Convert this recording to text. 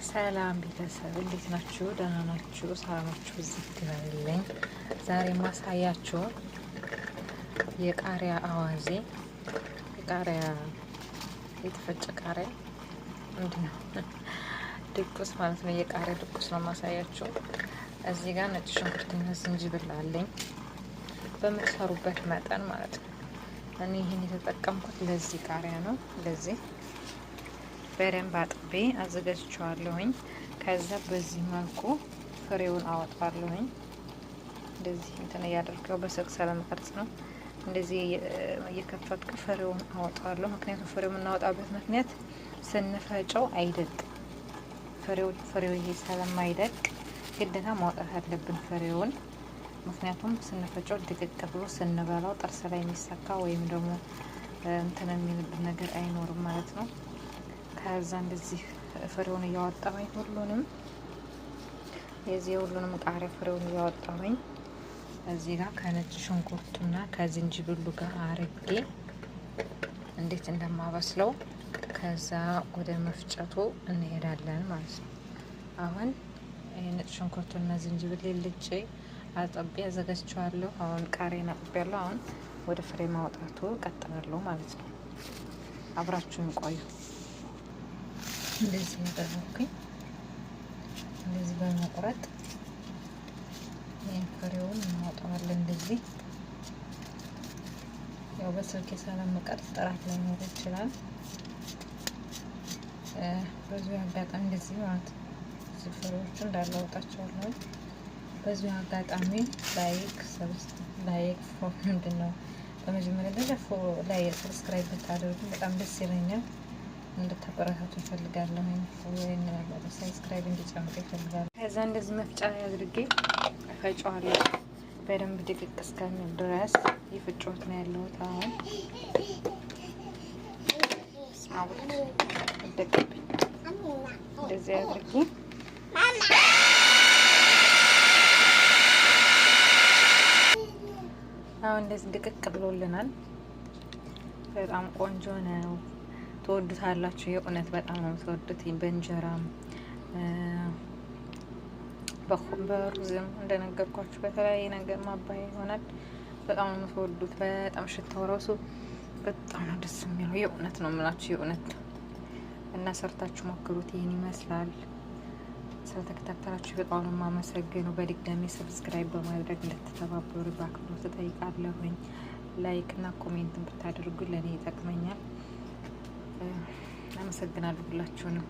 ሰላም ቤተሰብ እንዴት ናችሁ? ደህና ናችሁ? ሰላማችሁ ዝግባልኝ። ዛሬ ማሳያችሁ የቃሪያ አዋዜ የቃሪያ የተፈጨ ቃሪያ ምንድነው ድቁስ ማለት ነው። የቃሪያ ድቁስ ነው ማሳያችሁ። እዚህ ጋር ነጭ ሽንኩርትና ዝንጅብል አለኝ በምትሰሩበት መጠን ማለት ነው። እኔ ይሄን የተጠቀምኩት ለዚህ ቃሪያ ነው። ለዚህ በደንብ አጥቤ አዘጋጅቼዋለሁኝ። ከዛ በዚህ መልኩ ፍሬውን አወጣለሁኝ። እንደዚህ እንትን ያደርገው በስልክ ስለምቀርጽ ነው። እንደዚህ እየከፈትኩ ፍሬውን አወጣለሁ። ምክንያቱም ፍሬው የምናወጣበት ምክንያት ስንፈጨው አይደቅም። ፍሬው ይሄ ስለማይደቅ ግዴታ ማውጣት አለብን ፍሬውን። ምክንያቱም ስንፈጨው ድቅቅ ብሎ ስንበላው ጥርስ ላይ የሚሰካ ወይም ደግሞ እንትን የሚልብን ነገር አይኖርም ማለት ነው። ከዛ እንደዚህ ፍሬውን እያወጣሁኝ ሁሉንም ቃሪያ ፍሬውን እያወጣሁኝ እዚህ ጋር ከነጭ ሽንኩርቱና ከዝንጅብሉ ጋር አርጌ እንዴት እንደማበስለው ከዛ ወደ መፍጨቱ እንሄዳለን ማለት ነው። አሁን ነጭ ሽንኩርቱና ዝንጅብል ልጬ አጥቤ አዘጋጅቼዋለሁ። አሁን ቃሪያን አጥቤያለሁ። አሁን ወደ ፍሬ ማውጣቱ ቀጥላለሁ ማለት ነው። አብራችሁን ቆዩ። እንደዚህ ያደረኩኝ እንደዚህ በመቁረጥ ይሄን ፍሬውን እናወጣዋለን። እንደዚህ ያው በስልክ ስለምቀርጽ ጥራት ላይ ኖር ይችላል። በዚህ አጋጣሚ እንደዚህ ማለት እዚህ ፍሬዎቹ እንዳለ አውጣቸዋለሁ። በዚህ አጋጣሚ ላይክ ምንድነው በመጀመሪያ ደረጃ ሰብስክራይብ ብታደርጉ በጣም ደስ ይለኛል። እንድታበረታቱ ይፈልጋለሁ። ወይኔ ሰብስክራይብ እንዲጨምር ይፈልጋለሁ። ከዛ እንደዚህ መፍጫ አድርጌ ፈጫዋለሁ በደንብ ድቅቅ እስከሚል ድረስ የፍጮት ነው ያለሁት። አሁን ደቅብኝ እንደዚህ አድርጌ አሁን እንደዚህ ድቅቅ ብሎልናል። በጣም ቆንጆ ነው። ትወዱታላችሁ። የእውነት በጣም ነው የምትወዱት። በእንጀራም በሩዝም እንደነገርኳችሁ በተለያየ ነገር ማባያ ይሆናል። በጣም ነው የምትወዱት። በጣም ሽታው ራሱ በጣም ነው ደስ የሚለው። የእውነት ነው የምላችሁ የእውነት እና ሰርታችሁ ሞክሩት። ይህን ይመስላል። ስለተከታተላችሁ በጣም ነው የማመሰግነው። በድጋሚ ሰብስክራይብ በማድረግ እንድትተባበሩ በአክብሮት እጠይቃለሁኝ። ላይክ እና ኮሜንት ብታደርጉ ለኔ ይጠቅመኛል። አመሰግናለሁ ሁላችሁንም።